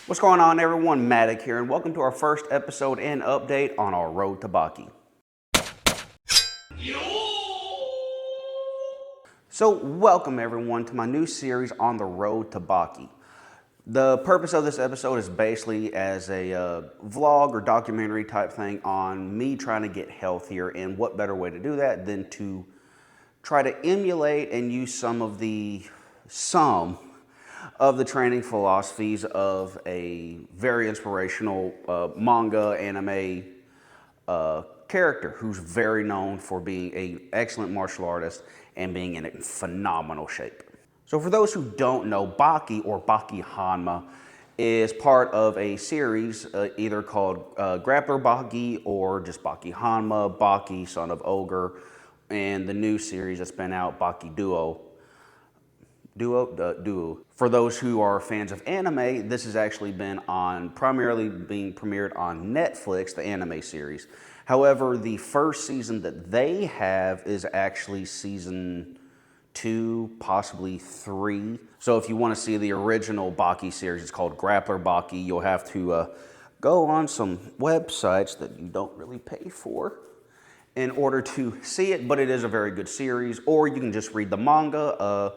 What's going on, everyone? Matic here, and welcome to our first episode and update on our road to Baki. So, welcome everyone to my new series on the road to Baki. The purpose of this episode is basically as a vlog or documentary type thing on me trying to get healthier, and what better way to do that than to try to emulate and use some of the training philosophies of a very inspirational manga anime character who's very known for being an excellent martial artist and being in phenomenal shape. So for those who don't know, Baki or Baki Hanma is part of a series either called Grappler Baki or just Baki Hanma, Baki, Son of Ogre, and the new series that's been out, Baki Duo. For those who are fans of anime, this has actually been primarily being premiered on Netflix, the anime series. However, the first season that they have is actually season 2, possibly 3. So if you want to see the original Baki series, it's called Grappler Baki. You'll have to go on some websites that you don't really pay for in order to see it, but it is a very good series. Or you can just read the manga,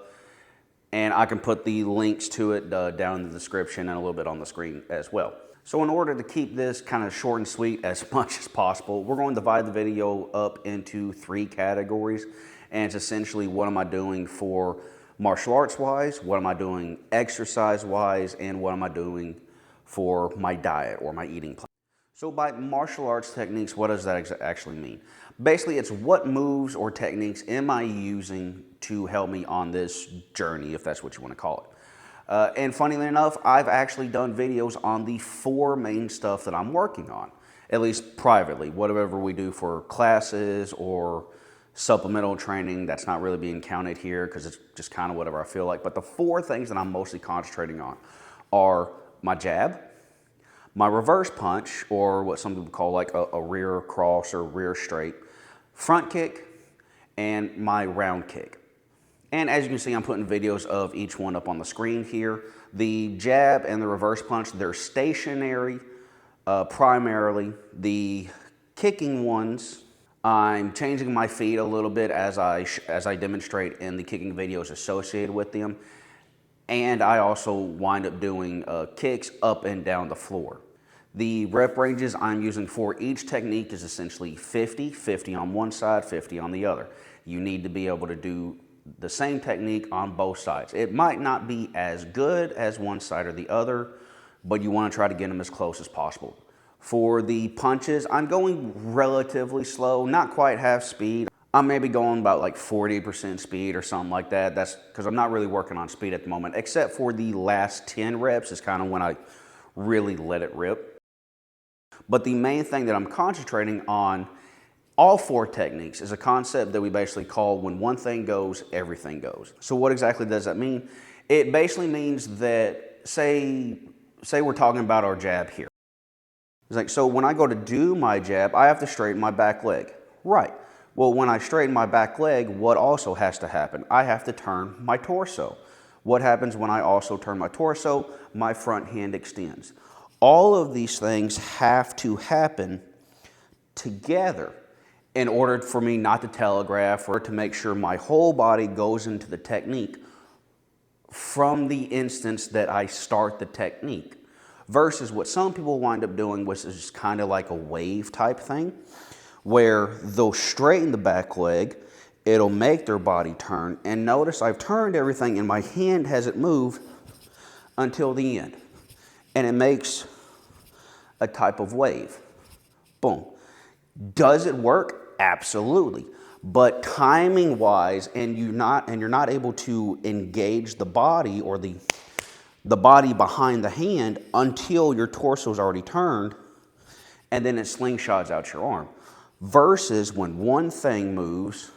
and I can put the links to it down in the description and a little bit on the screen as well. So in order to keep this kind of short and sweet as much as possible, we're going to divide the video up into 3 categories. And it's essentially, what am I doing for martial arts wise, what am I doing exercise wise, and what am I doing for my diet or my eating plan. So by martial arts techniques, what does that actually mean? Basically, it's what moves or techniques am I using to help me on this journey, if that's what you want to call it. And funnily enough, I've actually done videos on the 4 main stuff that I'm working on, at least privately. Whatever we do for classes or supplemental training, that's not really being counted here because it's just kind of whatever I feel like. But the 4 things that I'm mostly concentrating on are my jab, my reverse punch, or what some people call like a rear cross or rear straight, front kick, and my round kick. And as you can see, I'm putting videos of each one up on the screen here. The jab and the reverse punch, they're stationary primarily. The kicking ones, I'm changing my feet a little bit as I demonstrate in the kicking videos associated with them. And I also wind up doing kicks up and down the floor. The rep ranges I'm using for each technique is essentially 50, 50 on one side, 50 on the other. You need to be able to do the same technique on both sides. It might not be as good as one side or the other, but you want to try to get them as close as possible. For the punches, I'm going relatively slow, not quite half speed. I'm maybe going about like 40% speed or something like that. That's because I'm not really working on speed at the moment, except for the last 10 reps is kind of when I really let it rip. But the main thing that I'm concentrating on all 4 techniques is a concept that we basically call when one thing goes, everything goes. So what exactly does that mean? It basically means that, say we're talking about our jab here. It's like, so when I go to do my jab, I have to straighten my back leg. Right. Well, when I straighten my back leg, what also has to happen? I have to turn my torso. What happens when I also turn my torso? My front hand extends. All of these things have to happen together in order for me not to telegraph or to make sure my whole body goes into the technique from the instance that I start the technique. Versus what some people wind up doing, which is just kind of like a wave type thing, where they'll straighten the back leg, it'll make their body turn, and notice I've turned everything and my hand hasn't moved until the end. And it makes a type of wave. Boom. Does it work? Absolutely. But timing wise, and you're not able to engage the body or the body behind the hand until your torso is already turned, and then it slingshots out your arm. Versus when one thing moves,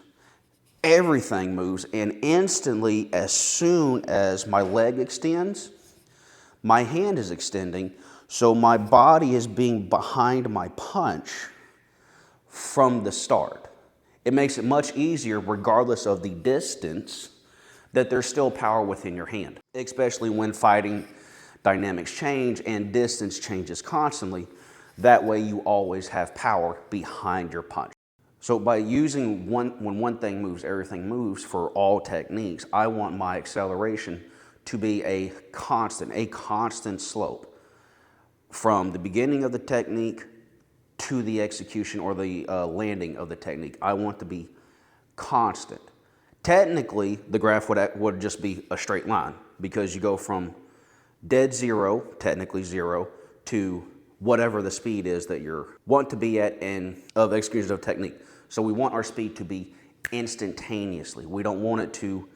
everything moves, and instantly, as soon as my leg extends, my hand is extending, so my body is being behind my punch from the start. It makes it much easier, regardless of the distance, that there's still power within your hand, especially when fighting dynamics change and distance changes constantly. That way you always have power behind your punch. So by using when one thing moves, everything moves for all techniques, I want my acceleration to be a constant slope from the beginning of the technique to the execution or the landing of the technique. I want to be constant. Technically, the graph would just be a straight line because you go from dead zero, technically zero, to whatever the speed is that you want to be at and of execution of technique. So we want our speed to be instantaneously. We don't want it to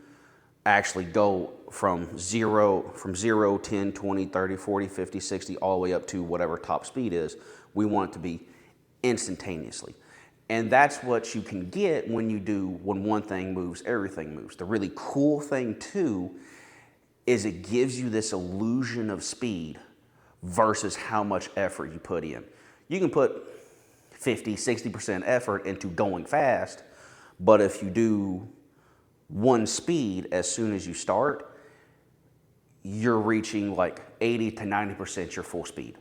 actually go from 0, 10, 20, 30, 40, 50, 60, all the way up to whatever top speed is. We want it to be instantaneously. And that's what you can get when one thing moves, everything moves. The really cool thing too is it gives you this illusion of speed versus how much effort you put in. You can put 50, 60% effort into going fast, but if you do one speed as soon as you start, you're reaching like 80 to 90% your full speed.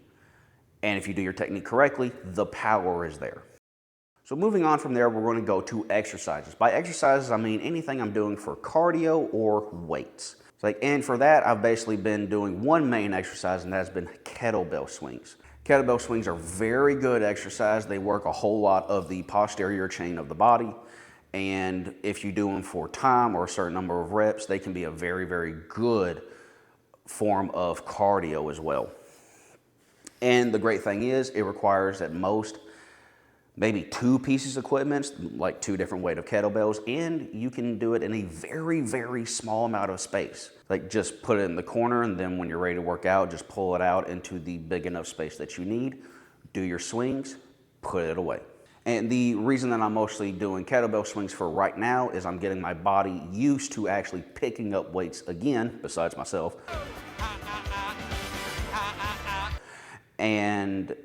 And if you do your technique correctly, the power is there. So moving on from there, we're going to go to exercises. By exercises, I mean anything I'm doing for cardio or weights. And for that, I've basically been doing one main exercise, and that's been kettlebell swings. Kettlebell swings are very good exercise. They work a whole lot of the posterior chain of the body. And if you do them for time or a certain number of reps, they can be a very, very good form of cardio as well. And the great thing is it requires at most maybe 2 pieces of equipment, like 2 different weight of kettlebells, and you can do it in a very, very small amount of space. Like just put it in the corner, and then when you're ready to work out, just pull it out into the big enough space that you need, do your swings, put it away. And the reason that I'm mostly doing kettlebell swings for right now is I'm getting my body used to actually picking up weights again, besides myself. And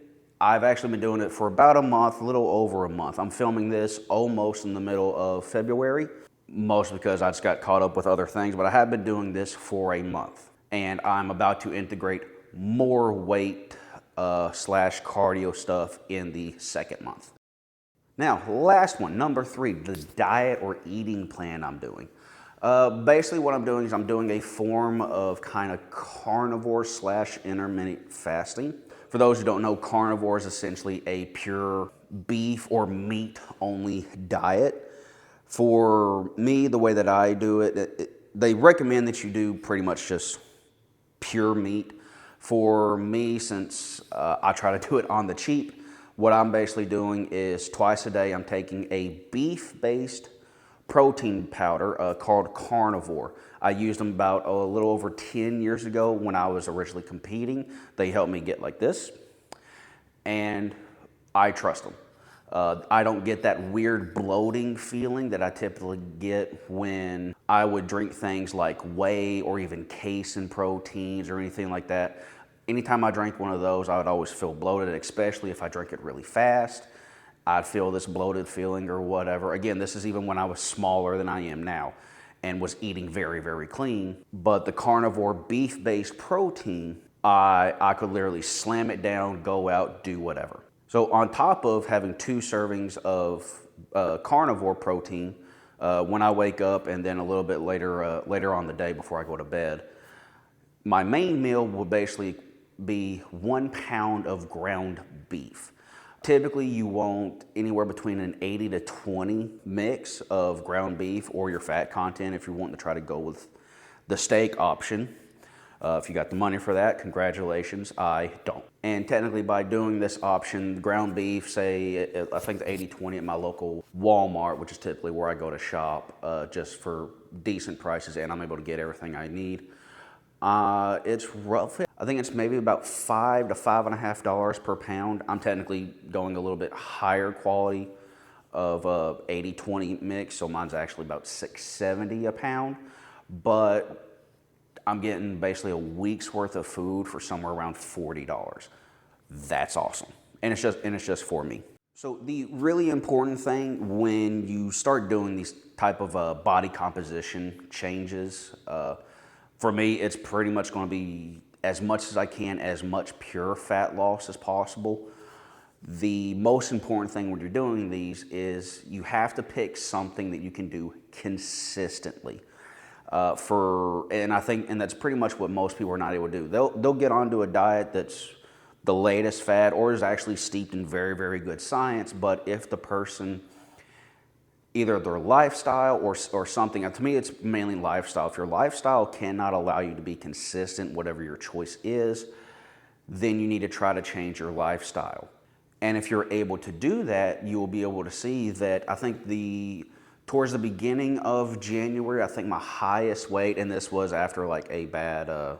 I've actually been doing it for about a month, a little over a month. I'm filming this almost in the middle of February, mostly because I just got caught up with other things, but I have been doing this for a month. And I'm about to integrate more weight slash cardio stuff in the second month. Now, last one, number 3, the diet or eating plan I'm doing. Basically what I'm doing is I'm doing a form of kind of carnivore slash intermittent fasting. For those who don't know, carnivore is essentially a pure beef or meat only diet. For me, the way that I do it, they recommend that you do pretty much just pure meat. For me, since I try to do it on the cheap, what I'm basically doing is twice a day I'm taking a beef-based protein powder called Carnivore. I used them about a little over 10 years ago when I was originally competing. They helped me get like this, and I trust them. I don't get that weird bloating feeling that I typically get when I would drink things like whey or even casein proteins or anything like that. Anytime I drank one of those, I would always feel bloated, especially if I drank it really fast. I'd feel this bloated feeling or whatever. Again, this is even when I was smaller than I am now and was eating very, very clean. But the carnivore beef-based protein, I could literally slam it down, go out, do whatever. So on top of having 2 servings of carnivore protein when I wake up and then a little bit later on the day before I go to bed, my main meal will basically be 1 pound of ground beef. Typically, you want anywhere between an 80 to 20 mix of ground beef or your fat content if you're wanting to try to go with the steak option. If you got the money for that, congratulations, I don't. And technically by doing this option, ground beef, say, I think the 80-20 at my local Walmart, which is typically where I go to shop just for decent prices, and I'm able to get everything I need. It's roughly, I think it's maybe about $5 to $5.50 per pound. I'm technically going a little bit higher quality of 80-20 mix, so mine's actually about $6.70 a pound, but I'm getting basically a week's worth of food for somewhere around $40. That's awesome, and it's just for me. So the really important thing when you start doing these type of body composition changes, for me, it's pretty much going to be as much as I can, as much pure fat loss as possible. The most important thing when you're doing these is you have to pick something that you can do consistently. And I think, and that's pretty much what most people are not able to do. They'll get onto a diet that's the latest fad or is actually steeped in very, very good science. But if the person, either their lifestyle or something, and to me it's mainly lifestyle. If your lifestyle cannot allow you to be consistent, whatever your choice is, then you need to try to change your lifestyle. And if you're able to do that, you will be able to see that I think towards the beginning of January, I think my highest weight, and this was after like a bad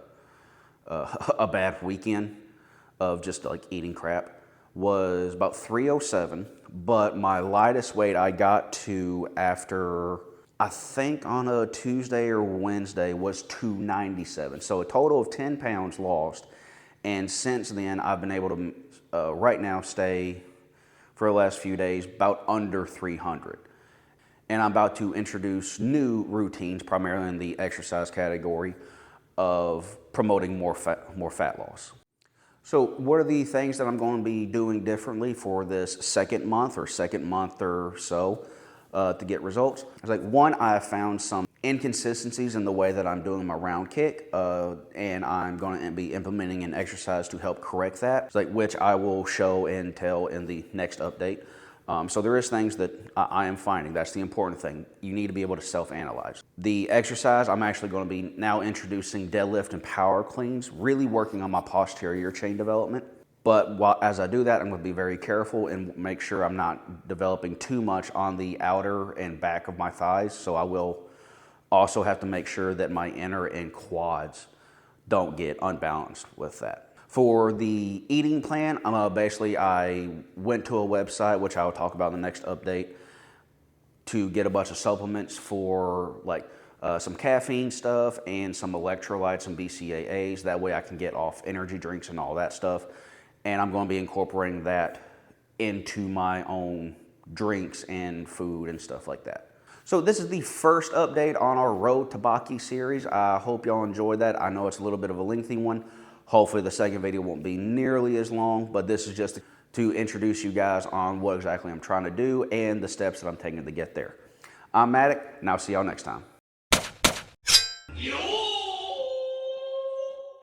weekend of just like eating crap, was about 307. But my lightest weight I got to after, I think on a Tuesday or Wednesday, was 297. So a total of 10 pounds lost. And since then, I've been able to, right now, stay for the last few days about under 300. And I'm about to introduce new routines, primarily in the exercise category, of promoting more fat loss. So what are the things that I'm going to be doing differently for this second month or so to get results? It's like, one, I have found some inconsistencies in the way that I'm doing my round kick, and I'm going to be implementing an exercise to help correct that, it's like, which I will show and tell in the next update. So there is things that I am finding. That's the important thing. You need to be able to self-analyze. The exercise, I'm actually going to be now introducing deadlift and power cleans, really working on my posterior chain development. But as I do that, I'm going to be very careful and make sure I'm not developing too much on the outer and back of my thighs. So I will also have to make sure that my inner and quads don't get unbalanced with that. For the eating plan, basically I went to a website, which I will talk about in the next update, to get a bunch of supplements for like some caffeine stuff and some electrolytes and BCAAs. That way I can get off energy drinks and all that stuff. And I'm going to be incorporating that into my own drinks and food and stuff like that. So this is the first update on our Road to Baki series. I hope y'all enjoyed that. I know it's a little bit of a lengthy one. Hopefully the second video won't be nearly as long, but this is just to introduce you guys on what exactly I'm trying to do and the steps that I'm taking to get there. I'm Matic, and I'll see y'all next time.